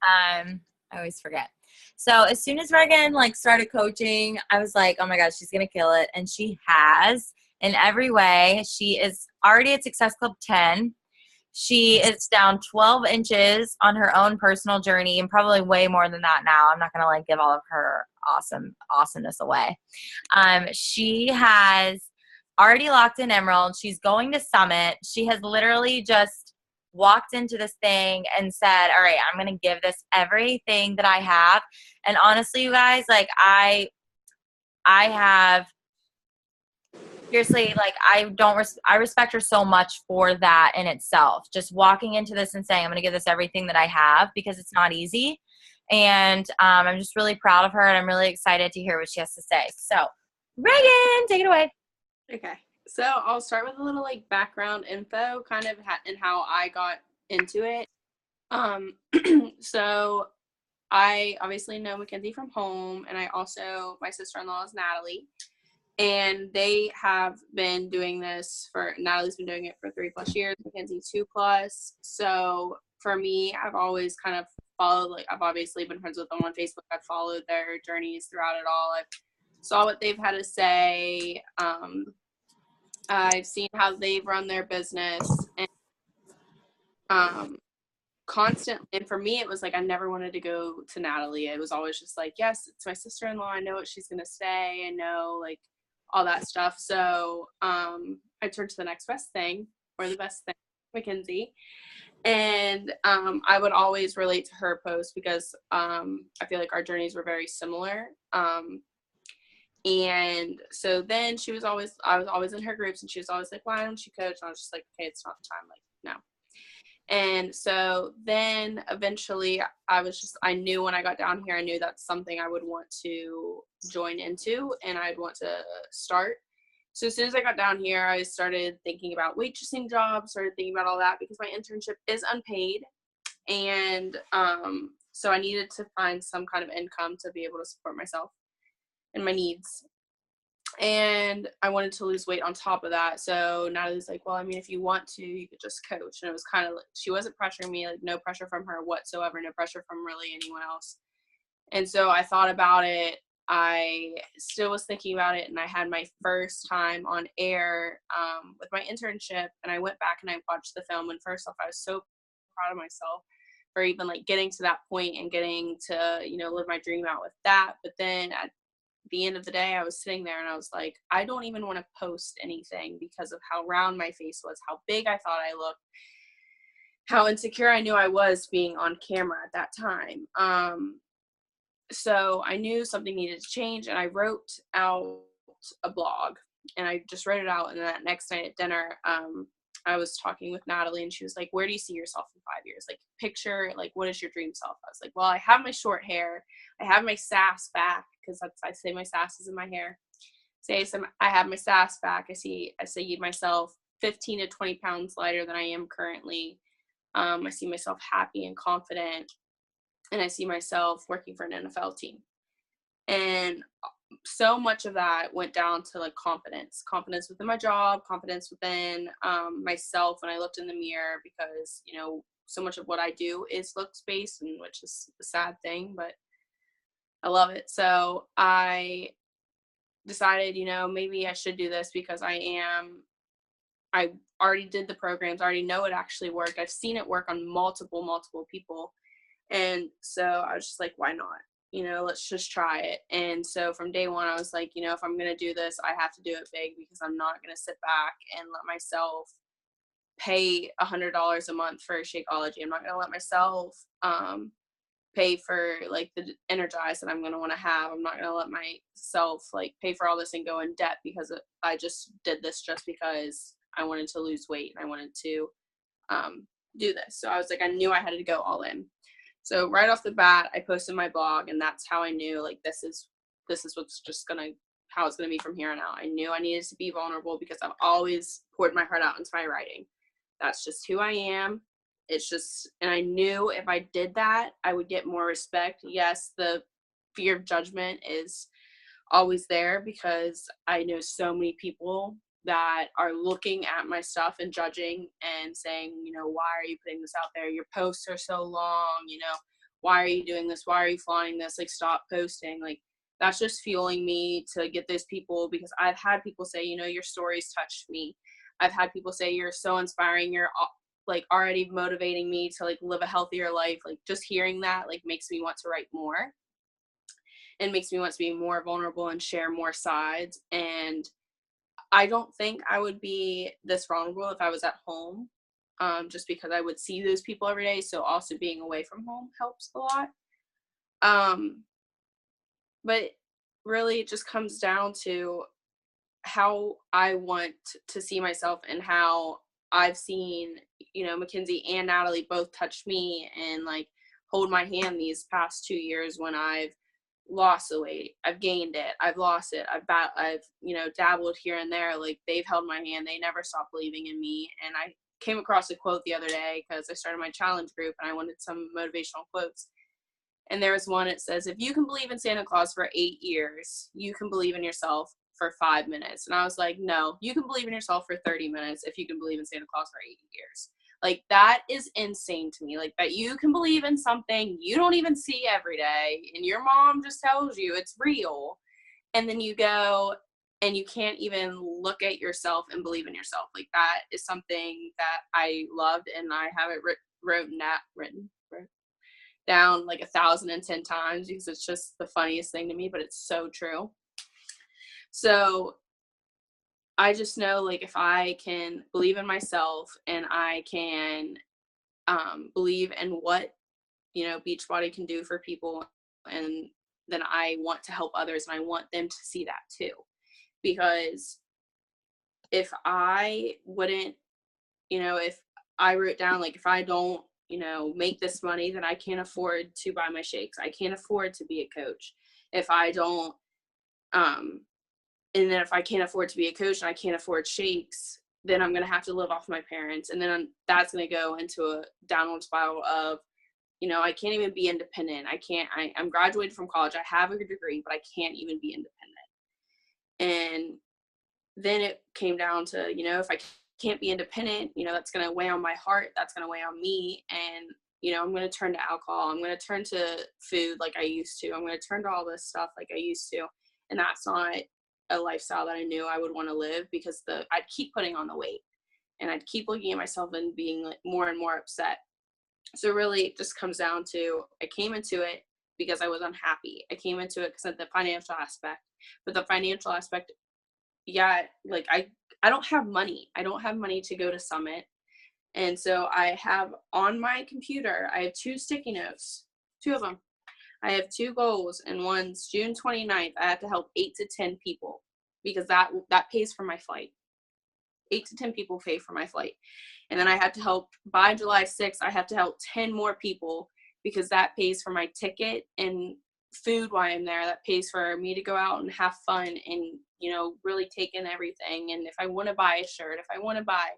I always forget. So as soon as Regan like started coaching, I was like, oh my gosh, she's gonna kill it. And she has in every way. She is already at Success Club 10. She is down 12 inches on her own personal journey and probably way more than that now. I'm not going to like give all of her awesomeness away. She has already locked in Emerald. She's going to Summit. She has literally just walked into this thing and said, all right, I'm going to give this everything that I have. And honestly, you guys, like I have seriously, like I respect her so much for that in itself. Just walking into this and saying, I'm going to give this everything that I have because it's not easy. And I'm just really proud of her and I'm really excited to hear what she has to say. So Regan, take it away. Okay. So I'll start with a little like background info kind of and how I got into it. So I obviously know Mackenzie from home, and I also, my sister-in-law is Natalie, and they have been doing this Natalie's been doing it for 3+ years, Mackenzie 2+. So for me, I've always kind of followed, like I've obviously been friends with them on Facebook. I've followed their journeys throughout it all. I've saw what they've had to say. I've seen how they've run their business, and constantly, and for me it was like I never wanted to go to Natalie. It was always just like, yes, it's my sister-in-law, I know what she's gonna say, I know like all that stuff. So I turned to the next best thing, or the best thing, Mackenzie. And I would always relate to her post because I feel like our journeys were very similar. And so then I was always in her groups, and she was always like, why don't you coach? And I was just like, okay, it's not the time, like, no. And so then eventually I knew when I got down here, I knew that's something I would want to join into and I'd want to start. So as soon as I got down here, I started thinking about waitressing jobs, started thinking about all that because my internship is unpaid. And so I needed to find some kind of income to be able to support myself and my needs. And I wanted to lose weight on top of that. So Natalie's like, well, I mean, if you want to, you could just coach. And it was kind of like, she wasn't pressuring me, like no pressure from her whatsoever, no pressure from really anyone else. And so I thought about it. I still was thinking about it. And I had my first time on air with my internship. And I went back and I watched the film. And first off, I was so proud of myself for even like getting to that point and getting to, live my dream out with that. But then at the end of the day, I was sitting there and I was like, I don't even want to post anything because of how round my face was, how big I thought I looked, how insecure I knew I was being on camera at that time. So I knew something needed to change, and I wrote out a blog, and I just wrote it out. And then that next night at dinner, I was talking with Natalie, and she was like, where do you see yourself in 5 years? Like, picture, like, what is your dream self? I was like, well, I have my short hair. I have my sass back, because I say my sass is in my hair. I have my sass back. I see myself 15 to 20 pounds lighter than I am currently. I see myself happy and confident, and I see myself working for an NFL team. And so much of that went down to like confidence within my job, confidence within myself when I looked in the mirror, because so much of what I do is looks based, and which is a sad thing, but I love it. So I decided, maybe I should do this because I already did the programs, I already know it actually worked. I've seen it work on multiple people. And so I was just like, why not? Let's just try it. And so from day one, I was like, if I'm going to do this, I have to do it big, because I'm not going to sit back and let myself pay $100 a month for Shakeology. I'm not going to let myself pay for like the Energize that I'm going to want to have. I'm not going to let myself like pay for all this and go in debt, because I just did this just because I wanted to lose weight and I wanted to do this. So I was like, I knew I had to go all in. So right off the bat, I posted my blog, and that's how I knew like this is what's just how it's gonna be from here on out. I knew I needed to be vulnerable because I've always poured my heart out into my writing. That's just who I am. And I knew if I did that, I would get more respect. Yes, the fear of judgment is always there, because I know so many people that are looking at my stuff and judging and saying, why are you putting this out there? Your posts are so long, why are you doing this? Why are you flying this? Like, stop posting. Like, that's just fueling me to get those people, because I've had people say, you know, your stories touched me. I've had people say, you're so inspiring. You're like already motivating me to like live a healthier life. Like, just hearing that like makes me want to write more, and makes me want to be more vulnerable and share more sides. And I don't think I would be this vulnerable if I was at home, just because I would see those people every day. So also being away from home helps a lot. Um, but really it just comes down to how I want to see myself, and how I've seen, you know, Mackenzie and Natalie both touch me and like hold my hand these past 2 years when I've lost the weight, I've gained it, I've lost it, I've you know, dabbled here and there. Like, they've held my hand, they never stopped believing in me. And I came across a quote the other day because I started my challenge group and I wanted some motivational quotes. And there was one that says, if you can believe in Santa Claus for 8 years, you can believe in yourself for 5 minutes. And I was like, no, you can believe in yourself for 30 minutes if you can believe in Santa Claus for 8 years. Like, that is insane to me. Like, that you can believe in something you don't even see every day, and your mom just tells you it's real. And then you go and you can't even look at yourself and believe in yourself. Like, that is something that I loved, and I have it written down like 1,010 times, because it's just the funniest thing to me, but it's so true. So I just know, like, if I can believe in myself and I can believe in what, you know, Beachbody can do for people, and then I want to help others, and I want them to see that too. Because if I wouldn't, you know, if I wrote down, like, if I don't, you know, make this money, then I can't afford to buy my shakes. I can't afford to be a coach. If I don't, and then if I can't afford to be a coach and I can't afford shakes, then I'm going to have to live off my parents. And then that's going to go into a downward spiral of, you know, I can't even be independent. I'm graduated from college. I have a degree, but I can't even be independent. And then it came down to, you know, if I can't be independent, you know, that's going to weigh on my heart. That's going to weigh on me. And, you know, I'm going to turn to alcohol. I'm going to turn to food like I used to. I'm going to turn to all this stuff like I used to. And that's not a lifestyle that I knew I would want to live, because I'd keep putting on the weight, and I'd keep looking at myself and being like more and more upset. So really it just comes down to, I came into it because I was unhappy. I came into it because of the financial aspect. But the financial aspect, yeah, like I don't have money. I don't have money to go to Summit. And so I have on my computer, I have 2 sticky notes, 2 of them. I have 2 goals, and one's June 29th. I have to help 8 to 10 people, because that pays for my flight. 8 to 10 people pay for my flight. And then I have to help, by July 6th, I have to help 10 more people, because that pays for my ticket and food while I'm there. That pays for me to go out and have fun and, you know, really take in everything. And if I want to buy a shirt, if I want to buy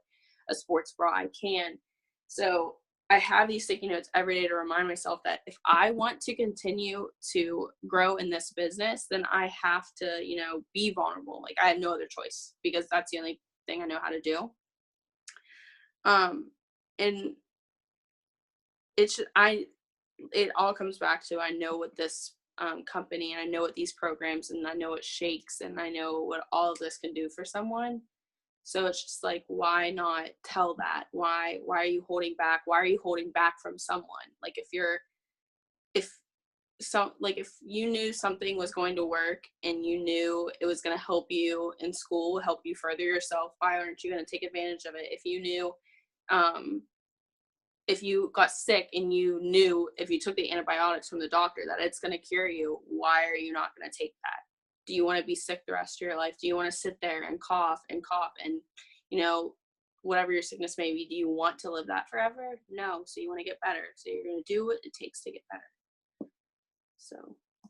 a sports bra, I can. So I have these sticky notes every day to remind myself that if I want to continue to grow in this business, then I have to, you know, be vulnerable. Like, I have no other choice, because that's the only thing I know how to do. And it all comes back to, I know what this company, and I know what these programs, and I know what shakes, and I know what all of this can do for someone. So it's just like, why not tell that? Why are you holding back? Why are you holding back from someone? Like, if you knew something was going to work, and you knew it was going to help you in school, help you further yourself, why aren't you going to take advantage of it? If you knew, if you got sick and you knew if you took the antibiotics from the doctor that it's going to cure you, why are you not going to take that? Do you want to be sick the rest of your life? Do you want to sit there and cough and, you know, whatever your sickness may be? Do you want to live that forever? No. So you want to get better. So you're going to do what it takes to get better. So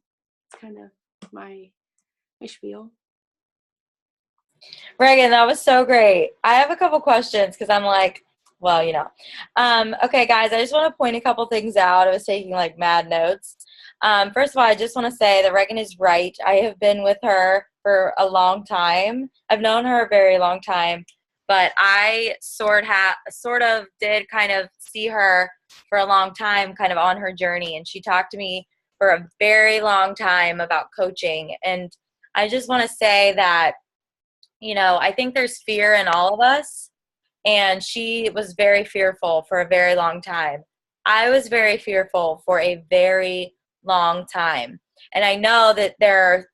it's kind of my spiel. Reghan, that was so great. I have a couple questions, because I'm like, well, you know. Okay, guys, I just want to point a couple things out. I was taking like mad notes. First of all, I just want to say that Reghan is right. I have been with her for a long time. I've known her a very long time, but I sort of did kind of see her for a long time kind of on her journey, and she talked to me for a very long time about coaching. And I just want to say that, you know, I think there's fear in all of us, and she was very fearful for a very long time. I was very fearful for a very long time. And I know that there are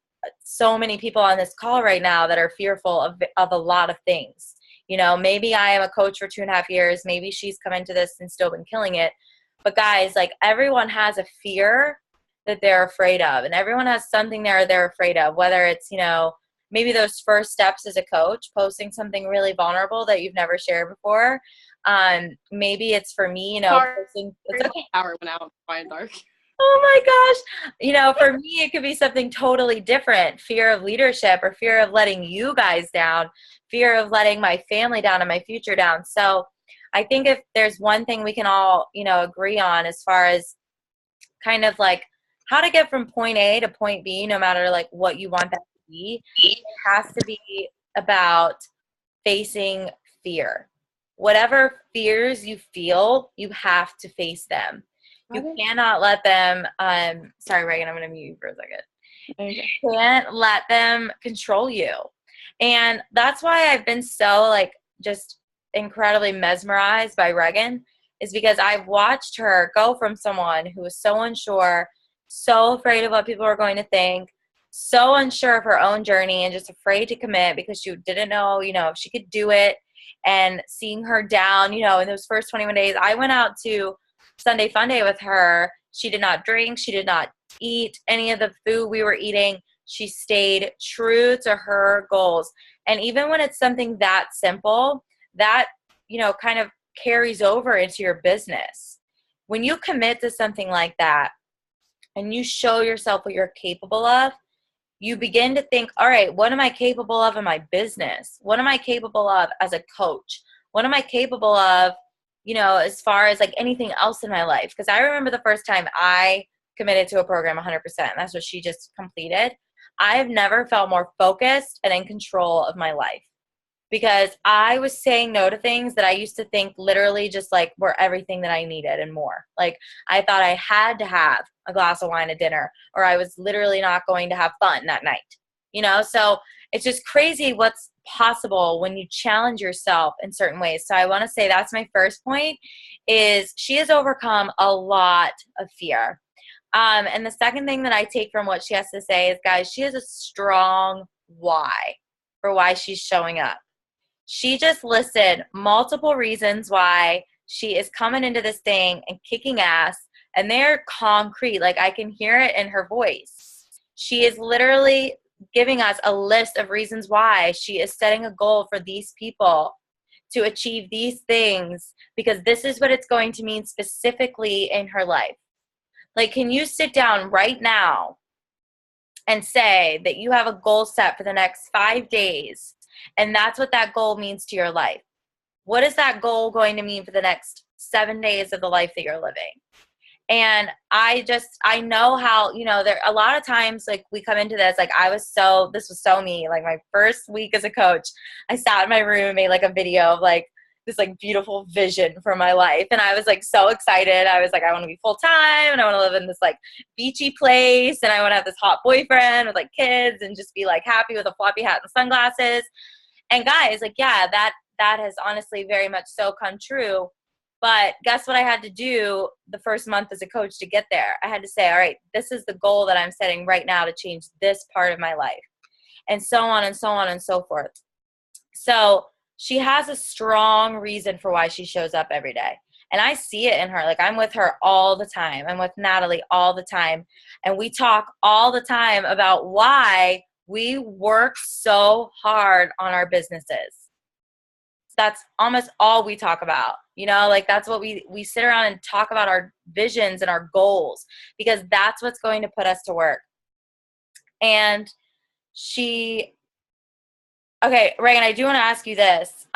so many people on this call right now that are fearful of a lot of things. You know, maybe I am a coach for 2.5 years. Maybe she's come into this and still been killing it. But guys, like, everyone has a fear that they're afraid of. And everyone has something they're afraid of, whether it's, you know, maybe those first steps as a coach, posting something really vulnerable that you've never shared before. Maybe it's for me, you know, posting, it's okay. Power went out fine dark. Oh my gosh. You know, for me, it could be something totally different. Fear of leadership, or fear of letting you guys down, fear of letting my family down and my future down. So I think if there's one thing we can all, you know, agree on as far as kind of like how to get from point A to point B, no matter like what you want that to be, it has to be about facing fear. Whatever fears you feel, you have to face them. You cannot let them, sorry, Reagan, I'm going to mute you for a second. Okay. You can't let them control you. And that's why I've been so, like, just incredibly mesmerized by Reghan, is because I've watched her go from someone who was so unsure, so afraid of what people were going to think, so unsure of her own journey, and just afraid to commit because she didn't know, you know, if she could do it. And seeing her down, you know, in those first 21 days, I went out to Sunday Fun Day with her. She did not drink. She did not eat any of the food we were eating. She stayed true to her goals. And even when it's something that simple, that, you know, kind of carries over into your business. When you commit to something like that and you show yourself what you're capable of, you begin to think, all right, what am I capable of in my business? What am I capable of as a coach? What am I capable of, you know, as far as like anything else in my life? Because I remember the first time I committed to a program 100%, and that's what she just completed. I have never felt more focused and in control of my life, because I was saying no to things that I used to think literally just like were everything that I needed and more. Like, I thought I had to have a glass of wine at dinner, or I was literally not going to have fun that night, you know? So it's just crazy what's possible when you challenge yourself in certain ways. So I want to say that's my first point, is she has overcome a lot of fear. And the second thing that I take from what she has to say is, guys, she has a strong why for why she's showing up. She just listed multiple reasons why she is coming into this thing and kicking ass, and they're concrete. Like, I can hear it in her voice. She is literally giving us a list of reasons why she is setting a goal for these people to achieve these things, because this is what it's going to mean specifically in her life. Like, can you sit down right now and say that you have a goal set for the next 5 days, and that's what that goal means to your life? What is that goal going to mean for the next 7 days of the life that you're living? And I know how, you know, there a lot of times, like, we come into this, like, this was so me. Like, my first week as a coach, I sat in my room and made like a video of like this like beautiful vision for my life. And I was like so excited. I was like, I want to be full time, and I want to live in this like beachy place, and I want to have this hot boyfriend with like kids, and just be like happy with a floppy hat and sunglasses. And guys, like, yeah, that has honestly very much so come true. But guess what I had to do the first month as a coach to get there? I had to say, all right, this is the goal that I'm setting right now to change this part of my life, and so on and so on and so forth. So she has a strong reason for why she shows up every day. And I see it in her. Like, I'm with her all the time. I'm with Natalie all the time. And we talk all the time about why we work so hard on our businesses. That's almost all we talk about. You know, like, that's what we sit around and talk about, our visions and our goals, because that's what's going to put us to work. And okay, Reagan, I do want to ask you this.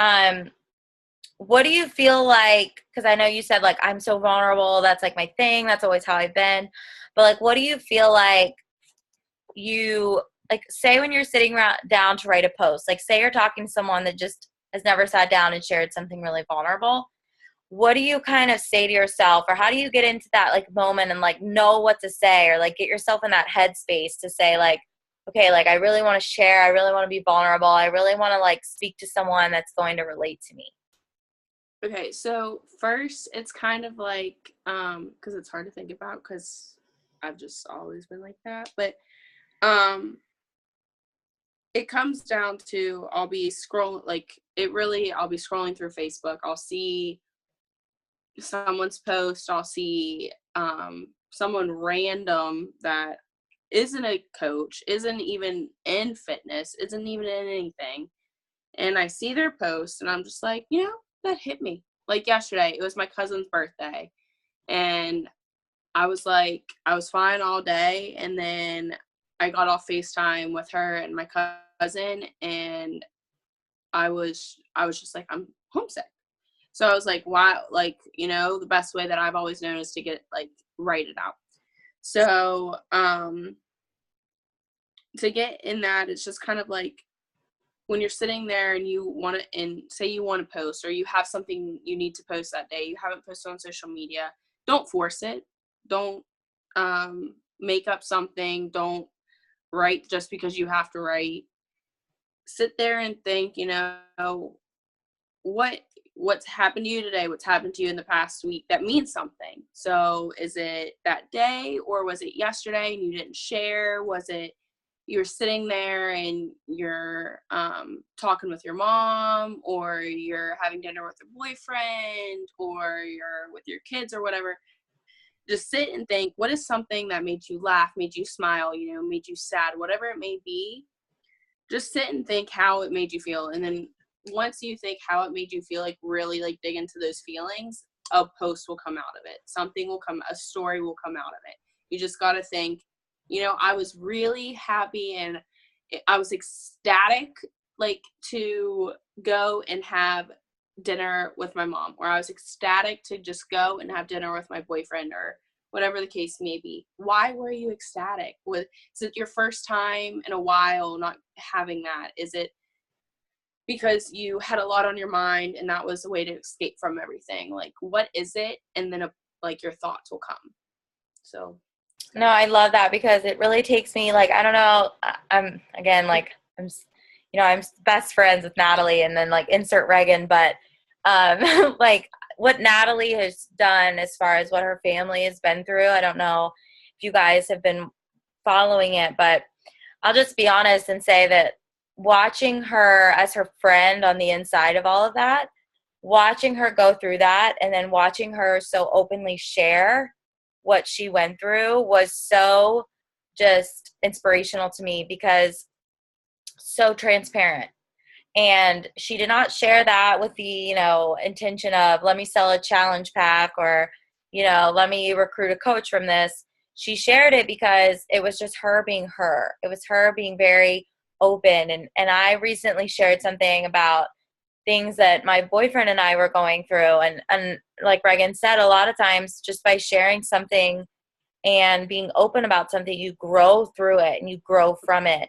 What do you feel like, because I know you said, like, I'm so vulnerable, that's like my thing, that's always how I've been, but like, what do you feel like you, like, say when you're sitting down to write a post, like, say you're talking to someone that just has never sat down and shared something really vulnerable, what do you kind of say to yourself, or how do you get into that like moment and like know what to say, or like get yourself in that headspace to say like, okay, like I really want to share, I really want to be vulnerable, I really want to like speak to someone that's going to relate to me? Okay, so first, it's kind of like, because it's hard to think about because I've just always been like that. But um, it comes down to I'll be scrolling, like I'll be scrolling through Facebook. I'll see someone's post. I'll see someone random that isn't a coach, isn't even in fitness, isn't even in anything, and I see their post, and I'm just like, that hit me. Like yesterday, it was my cousin's birthday, and I was like, I was fine all day, and then I got off FaceTime with her and my cousin, and I was just like, I'm homesick. So I was like, wow, like, the best way that I've always known is to get like write it out. So to get in that, it's just kind of like when you're sitting there and you want to, and say you want to post, or you have something you need to post that day, you haven't posted on social media, don't force it. Don't make up something. Don't write just because you have to write. Sit there and think, what's happened to you today, what's happened to you in the past week that means something. So is it that day, or was it yesterday and you didn't share? Was it you're sitting there and you're talking with your mom, or you're having dinner with your boyfriend, or you're with your kids or whatever? Just sit and think, what is something that made you laugh, made you smile, made you sad, whatever it may be. Just sit and think how it made you feel. And then once you think how it made you feel, like really like dig into those feelings, a post will come out of it. Something will come, a story will come out of it. You just got to think, I was really happy and I was ecstatic, like to go and have dinner with my mom, or I was ecstatic to just go and have dinner with my boyfriend, or whatever the case may be. Why were you ecstatic? Is it your first time in a while not having that? Is it because you had a lot on your mind and that was a way to escape from everything? Like, what is it? And then like your thoughts will come. So No, I love that, because it really takes me like, I don't know, I'm again like I'm best friends with Natalie, and then like insert Reghan, but like what Natalie has done as far as what her family has been through. I don't know if you guys have been following it, but I'll just be honest and say that watching her as her friend on the inside of all of that, watching her go through that, and then watching her so openly share what she went through was so just inspirational to me, because so transparent. And she did not share that with the, intention of, let me sell a challenge pack, or, let me recruit a coach from this. She shared it because it was just her being her. It was her being very open. And I recently shared something about things that my boyfriend and I were going through. And like Reghan said, a lot of times just by sharing something and being open about something, you grow through it and you grow from it.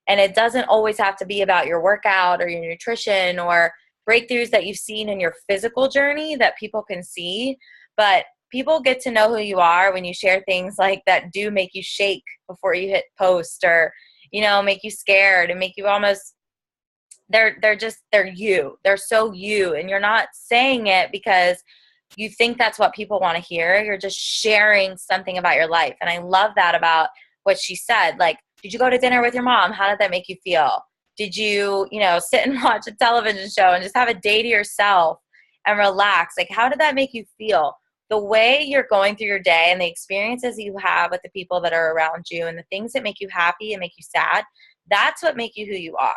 And it doesn't always have to be about your workout or your nutrition or breakthroughs that you've seen in your physical journey that people can see. But people get to know who you are when you share things like that do make you shake before you hit post, or, make you scared and make you almost, they're you. They're so you. And you're not saying it because you think that's what people want to hear. You're just sharing something about your life. And I love that about what she said. Like, did you go to dinner with your mom? How did that make you feel? Did you, sit and watch a television show and just have a day to yourself and relax? Like, how did that make you feel? The way you're going through your day and the experiences you have with the people that are around you and the things that make you happy and make you sad, that's what make you who you are.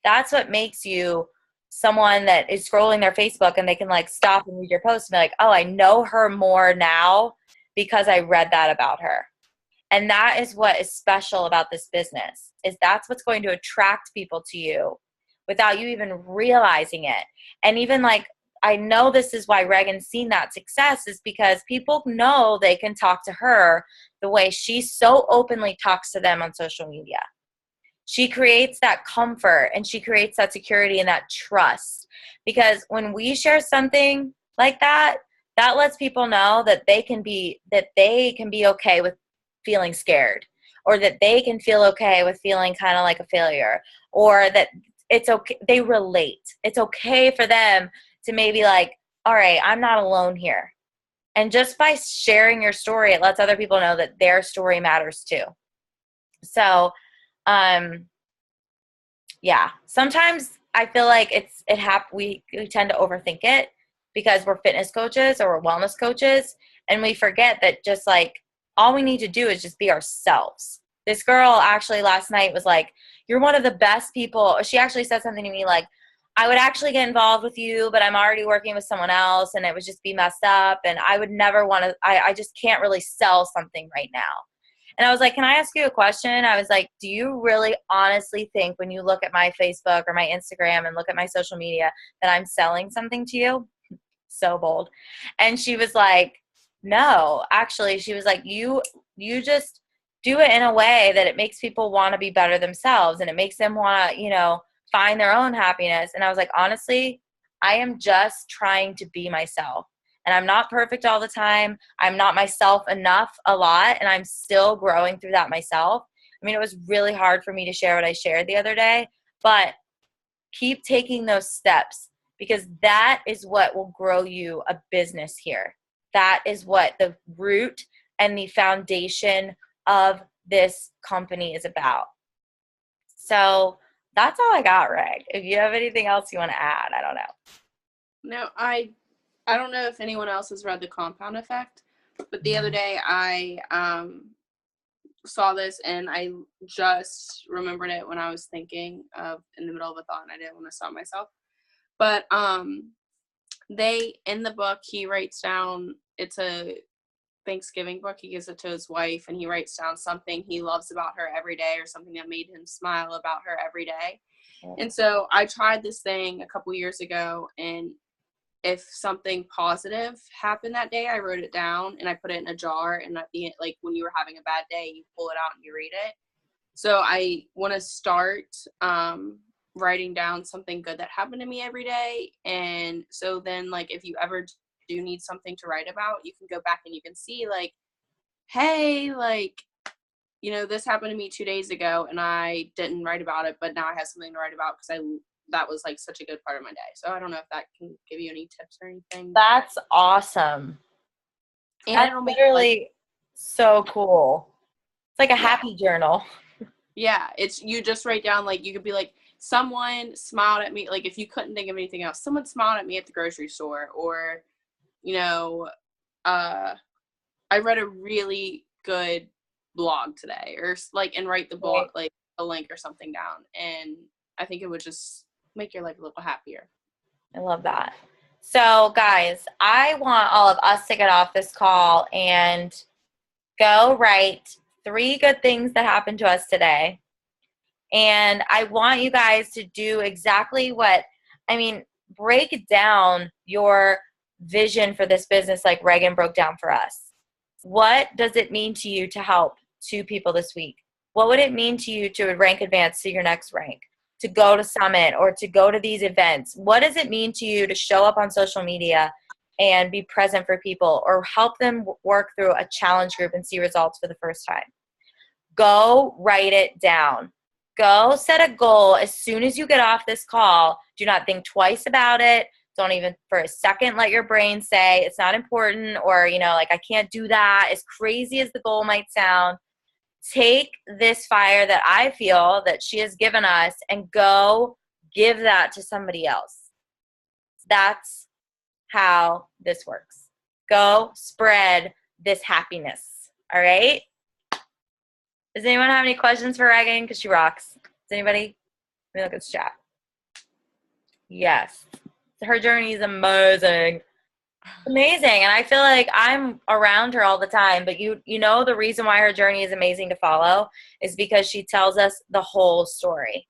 That's what makes you someone that is scrolling their Facebook and they can like stop and read your post and be like, oh, I know her more now because I read that about her. And that is what is special about this business, is that's what's going to attract people to you without you even realizing it. And even like, I know this is why Reghan's seen that success, is because people know they can talk to her the way she so openly talks to them on social media. She creates that comfort and she creates that security and that trust. Because when we share something like that, that lets people know that they can be okay with feeling scared, or that they can feel okay with feeling kind of like a failure, or that it's okay, they relate. It's okay for them to maybe like, all right, I'm not alone here. And just by sharing your story, it lets other people know that their story matters too. So, yeah, sometimes I feel like we tend to overthink it because we're fitness coaches or we're wellness coaches, and we forget that just like all we need to do is just be ourselves. This girl actually last night was like, "You're one of the best people." She actually said something to me like, "I would actually get involved with you, but I'm already working with someone else and it would just be messed up, and I would never want to, I just can't really sell something right now." And I was like, "Can I ask you a question?" I was like, "Do you really honestly think when you look at my Facebook or my Instagram and look at my social media that I'm selling something to you?" So bold. And she was like, "No, actually." She was like, you just do it in a way that it makes people want to be better themselves, and it makes them want to, find their own happiness." And I was like, "Honestly, I am just trying to be myself. And I'm not perfect all the time. I'm not myself enough a lot, and I'm still growing through that myself." I mean, it was really hard for me to share what I shared the other day, but keep taking those steps, because that is what will grow you a business here. That is what the root and the foundation of this company is about. So that's all I got, Reg. If you have anything else you want to add, I don't know. No, I don't know if anyone else has read The Compound Effect, but the other day I saw this and I just remembered it when I was thinking of in the middle of a thought and I didn't want to stop myself. But they in the book he writes down, it's a Thanksgiving book, he gives it to his wife and he writes down something he loves about her every day or something that made him smile about her every day. And so I tried this thing a couple years ago, and if something positive happened that day, I wrote it down and I put it in a jar, and at the end, like when you were having a bad day, you pull it out and you read it. So I want to start writing down something good that happened to me every day. And so then, like, if you ever do need something to write about, you can go back and you can see, like, hey, like, this happened to me 2 days ago and I didn't write about it, but now I have something to write about because that was like such a good part of my day. So I don't know if that can give you any tips or anything. That's awesome. And That's it'll make literally so cool. It's like a yeah. happy journal. Yeah. It's, you just write down, like, you could be like, someone smiled at me. Like, if you couldn't think of anything else, someone smiled at me at the grocery store, or, I read a really good blog today, or like, and write the blog, Right. like a link or something down. And I think it would just make your life a little happier. I love that. So, guys, I want all of us to get off this call and go write 3 good things that happened to us today. And I want you guys to do exactly break down your vision for this business like Reghan broke down for us. What does it mean to you to help 2 people this week? What would it mean to you to rank advance to your next rank, to go to Summit, or to go to these events? What does it mean to you to show up on social media and be present for people, or help them work through a challenge group and see results for the first time? Go write it down. Go set a goal as soon as you get off this call. Do not think twice about it. Don't even for a second let your brain say it's not important, or, like, I can't do that. As crazy as the goal might sound, take this fire that I feel that she has given us and go give that to somebody else. That's how this works. Go spread this happiness. All right? Does anyone have any questions for Reghan? Because she rocks. Does anybody? Let me look at the chat. Yes. Her journey is amazing. Amazing. And I feel like I'm around her all the time, but the reason why her journey is amazing to follow is because she tells us the whole story.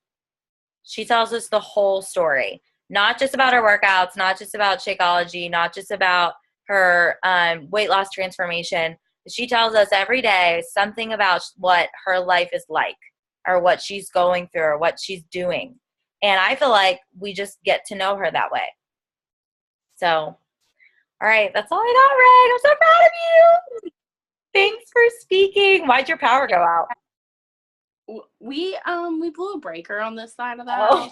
She tells us the whole story, not just about her workouts, not just about Shakeology, not just about her weight loss transformation. She tells us every day something about what her life is like, or what she's going through, or what she's doing. And I feel like we just get to know her that way. So All right, that's all I got, Reg. I'm so proud of you. Thanks for speaking. Why'd your power go out? We blew a breaker on this side of the Oh. house.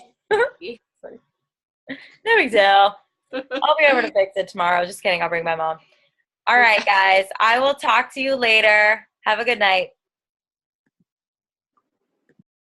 No big deal. I'll be over to fix it tomorrow. Just kidding. I'll bring my mom. All right, guys. I will talk to you later. Have a good night.